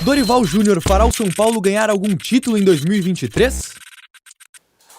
Dorival Júnior fará o São Paulo ganhar algum título em 2023?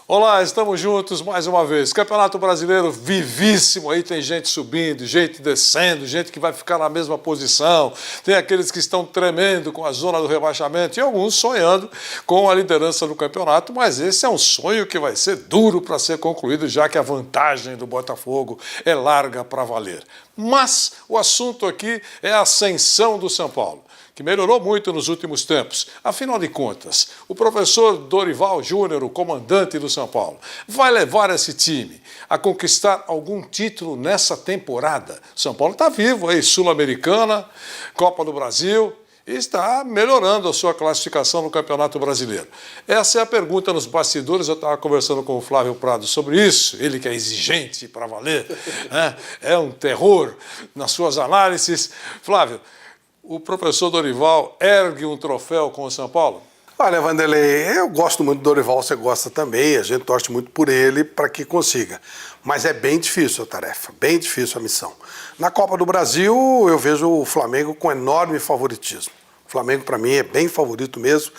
Olá, estamos juntos mais uma vez. Campeonato Brasileiro vivíssimo, aí tem gente subindo, gente descendo, gente que vai ficar na mesma posição, tem aqueles que estão tremendo com a zona do rebaixamento e alguns sonhando com a liderança do campeonato, mas esse é um sonho que vai ser duro para ser concluído, já que a vantagem do Botafogo é larga para valer. Mas o assunto aqui é a ascensão do São Paulo, que melhorou muito nos últimos tempos. Afinal de contas, o professor Dorival Júnior, o comandante do São Paulo, vai levar esse time a conquistar algum título nessa temporada? São Paulo está vivo aí, Sul-Americana, Copa do Brasil, e está melhorando a sua classificação no Campeonato Brasileiro. Essa é a pergunta nos bastidores. Eu estava conversando com o Flávio Prado sobre isso, ele que é exigente para valer, né? É um terror nas suas análises. Flávio, o professor Dorival ergue um troféu com o São Paulo? Olha, Vanderlei, eu gosto muito do Dorival, você gosta também, a gente torce muito por ele para que consiga. Mas é bem difícil a tarefa, bem difícil a missão. Na Copa do Brasil, eu vejo o Flamengo com enorme favoritismo. O Flamengo, para mim, é bem favorito mesmo.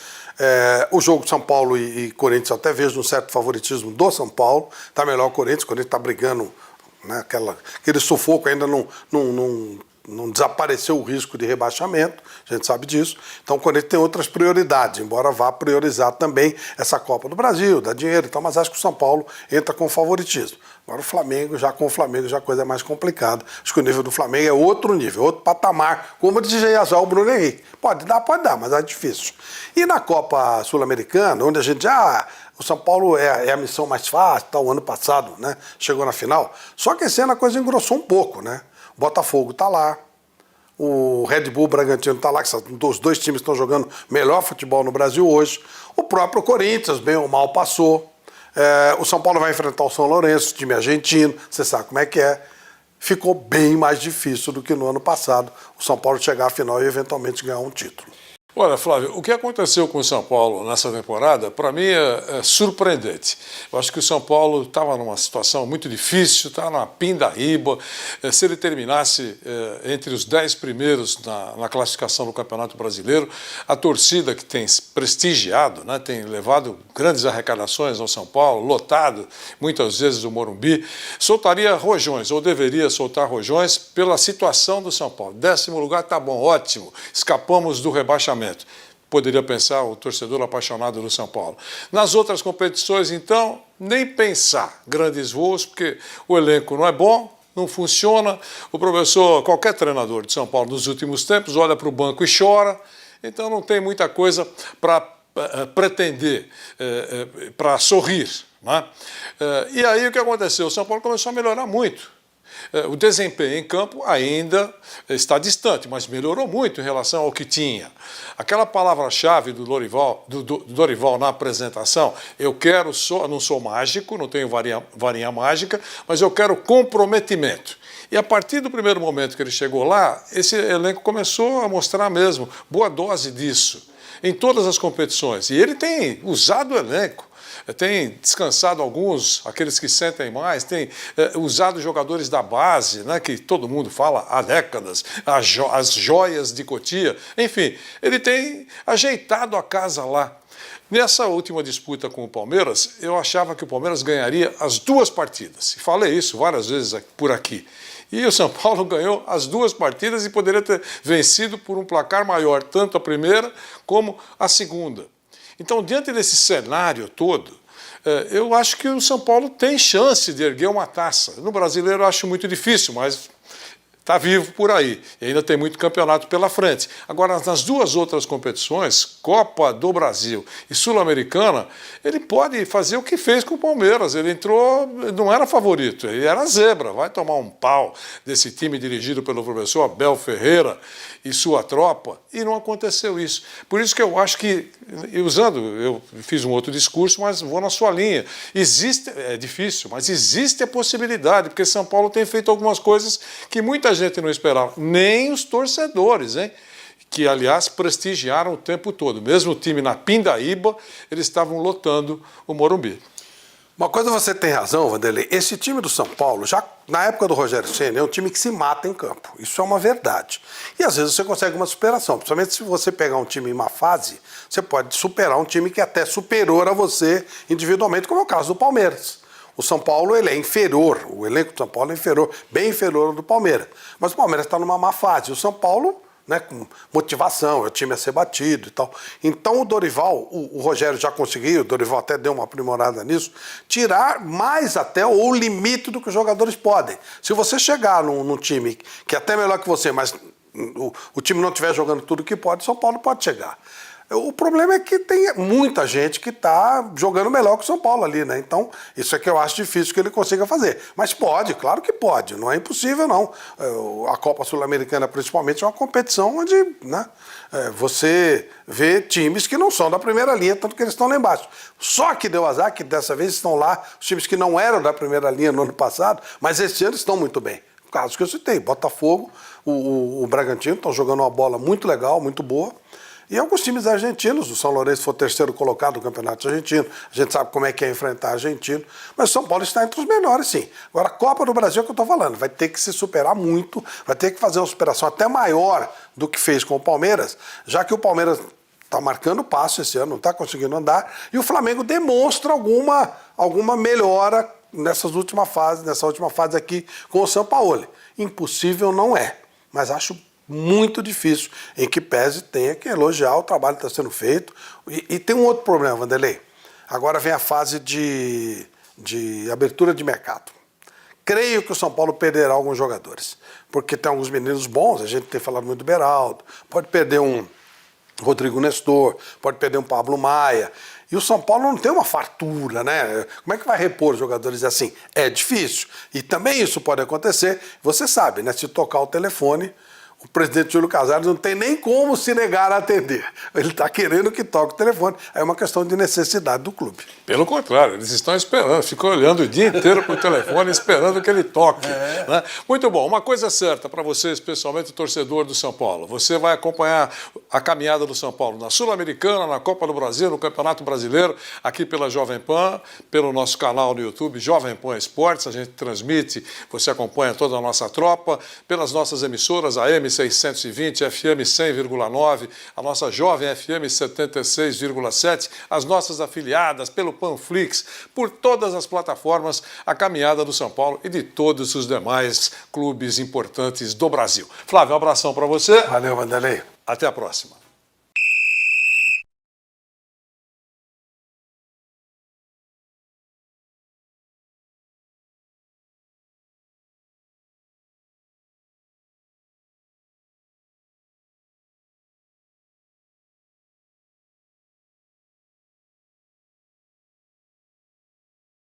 O jogo de São Paulo e Corinthians, eu até vejo um certo favoritismo do São Paulo. Está melhor o Corinthians está brigando, né, aquele sufoco ainda não desapareceu o risco de rebaixamento, a gente sabe disso. Então o Corinthians tem outras prioridades, embora vá priorizar também essa Copa do Brasil, dá dinheiro e tal, mas acho que o São Paulo entra com favoritismo. Agora com o Flamengo já a coisa é mais complicada. Acho que o nível do Flamengo é outro nível, outro patamar, como dizia já o Bruno Henrique. Pode dar, mas é difícil. E na Copa Sul-Americana, onde a gente o São Paulo é a missão mais fácil, o ano passado, né, chegou na final, só que esse ano a coisa engrossou um pouco, né? O Botafogo está lá, o Red Bull Bragantino está lá, que os dois times estão jogando melhor futebol no Brasil hoje. O próprio Corinthians, bem ou mal, passou. O São Paulo vai enfrentar o São Lourenço, time argentino, você sabe como é que é. Ficou bem mais difícil do que no ano passado o São Paulo chegar à final e eventualmente ganhar um título. Olha, Flávio, o que aconteceu com o São Paulo nessa temporada, para mim, é surpreendente. Eu acho que o São Paulo estava numa situação muito difícil, está na pindaíba. Se ele terminasse entre os 10 primeiros na classificação do Campeonato Brasileiro, a torcida que tem prestigiado, né, tem levado grandes arrecadações ao São Paulo, lotado muitas vezes o Morumbi, soltaria rojões, ou deveria soltar rojões, pela situação do São Paulo. 10º lugar está bom, ótimo, escapamos do rebaixamento. Poderia pensar o torcedor apaixonado do São Paulo. Nas outras competições, então, nem pensar grandes voos, porque o elenco não é bom, não funciona. O professor, qualquer treinador de São Paulo nos últimos tempos, olha para o banco e chora. Então não tem muita coisa para pretender, para sorrir, né? E aí o que aconteceu? O São Paulo começou a melhorar muito. O desempenho em campo ainda está distante, mas melhorou muito em relação ao que tinha. Aquela palavra-chave do Dorival na apresentação, não sou mágico, não tenho varinha mágica, mas eu quero comprometimento. E a partir do primeiro momento que ele chegou lá, esse elenco começou a mostrar mesmo boa dose disso, em todas as competições. E ele tem usado o elenco. Tem descansado alguns, aqueles que sentem mais, tem usado jogadores da base, né, que todo mundo fala há décadas, as joias de Cotia. Enfim, ele tem ajeitado a casa lá. Nessa última disputa com o Palmeiras, eu achava que o Palmeiras ganharia as 2 partidas. E falei isso várias vezes por aqui. E o São Paulo ganhou as 2 partidas e poderia ter vencido por um placar maior, tanto a primeira como a segunda. Então, diante desse cenário todo, eu acho que o São Paulo tem chance de erguer uma taça. No Brasileiro eu acho muito difícil, mas está vivo por aí. E ainda tem muito campeonato pela frente. Agora, nas 2 outras competições, Copa do Brasil e Sul-Americana, ele pode fazer o que fez com o Palmeiras. Ele entrou, não era favorito, ele era zebra. Vai tomar um pau desse time dirigido pelo professor Abel Ferreira e sua tropa, e não aconteceu isso. Por isso que eu acho que, eu fiz um outro discurso, mas vou na sua linha. É difícil, mas existe a possibilidade, porque São Paulo tem feito algumas coisas que muita gente não esperava, nem os torcedores, hein? Que, aliás, prestigiaram o tempo todo. Mesmo o time na pindaíba, eles estavam lotando o Morumbi. Uma coisa você tem razão, Vanderlei, esse time do São Paulo, já na época do Rogério Ceni, é um time que se mata em campo. Isso é uma verdade. E às vezes você consegue uma superação, principalmente se você pegar um time em má fase, você pode superar um time que é até superior a você individualmente, como é o caso do Palmeiras. O São Paulo ele é inferior, o elenco do São Paulo é inferior, bem inferior ao do Palmeiras. Mas o Palmeiras está numa má fase. O São Paulo, né, com motivação, é o time a ser batido e tal. Então o Dorival, o Rogério já conseguiu, o Dorival até deu uma aprimorada nisso, tirar mais até o limite do que os jogadores podem. Se você chegar num time que é até melhor que você, mas o time não estiver jogando tudo que pode, o São Paulo pode chegar. O problema é que tem muita gente que está jogando melhor que o São Paulo ali, né? Então, isso é que eu acho difícil que ele consiga fazer. Mas pode, claro que pode, não é impossível, não. A Copa Sul-Americana, principalmente, é uma competição onde, né, você vê times que não são da primeira linha, tanto que eles estão lá embaixo. Só que deu azar que dessa vez estão lá os times que não eram da primeira linha no ano passado, mas esse ano estão muito bem. Caso que eu citei, Botafogo, o Bragantino estão jogando uma bola muito legal, muito boa. E alguns times argentinos, o São Lourenço foi o terceiro colocado no Campeonato Argentino, a gente sabe como é que é enfrentar argentino, mas o São Paulo está entre os melhores, sim. Agora, a Copa do Brasil é o que eu estou falando, vai ter que se superar muito, vai ter que fazer uma superação até maior do que fez com o Palmeiras, já que o Palmeiras está marcando passo esse ano, não está conseguindo andar, e o Flamengo demonstra alguma melhora nessa última fase aqui com o Sampaoli. Impossível não é, mas acho muito difícil, em que pese tenha que elogiar o trabalho que está sendo feito. E tem um outro problema, Vanderlei. Agora vem a fase de abertura de mercado. Creio que o São Paulo perderá alguns jogadores, porque tem alguns meninos bons, a gente tem falado muito do Beraldo, pode perder um Rodrigo Nestor, pode perder um Pablo Maia. E o São Paulo não tem uma fartura, né? Como é que vai repor jogadores assim? É difícil. E também isso pode acontecer, você sabe, né? Se tocar o telefone, o presidente Júlio Casares não tem nem como se negar a atender. Ele está querendo que toque o telefone. É uma questão de necessidade do clube. Pelo contrário, eles estão esperando, ficam olhando o dia inteiro para o telefone, esperando que ele toque. Né? Muito bom. Uma coisa certa para você, especialmente o torcedor do São Paulo. Você vai acompanhar a caminhada do São Paulo na Sul-Americana, na Copa do Brasil, no Campeonato Brasileiro, aqui pela Jovem Pan, pelo nosso canal no YouTube, Jovem Pan Esportes. A gente transmite, você acompanha toda a nossa tropa, pelas nossas emissoras, a AM620, FM 100,9, a nossa Jovem FM 76,7, as nossas afiliadas, pelo Panflix, por todas as plataformas, a caminhada do São Paulo e de todos os demais clubes importantes do Brasil. Flávio, um abração para você. Valeu, Vanderlei. Até a próxima.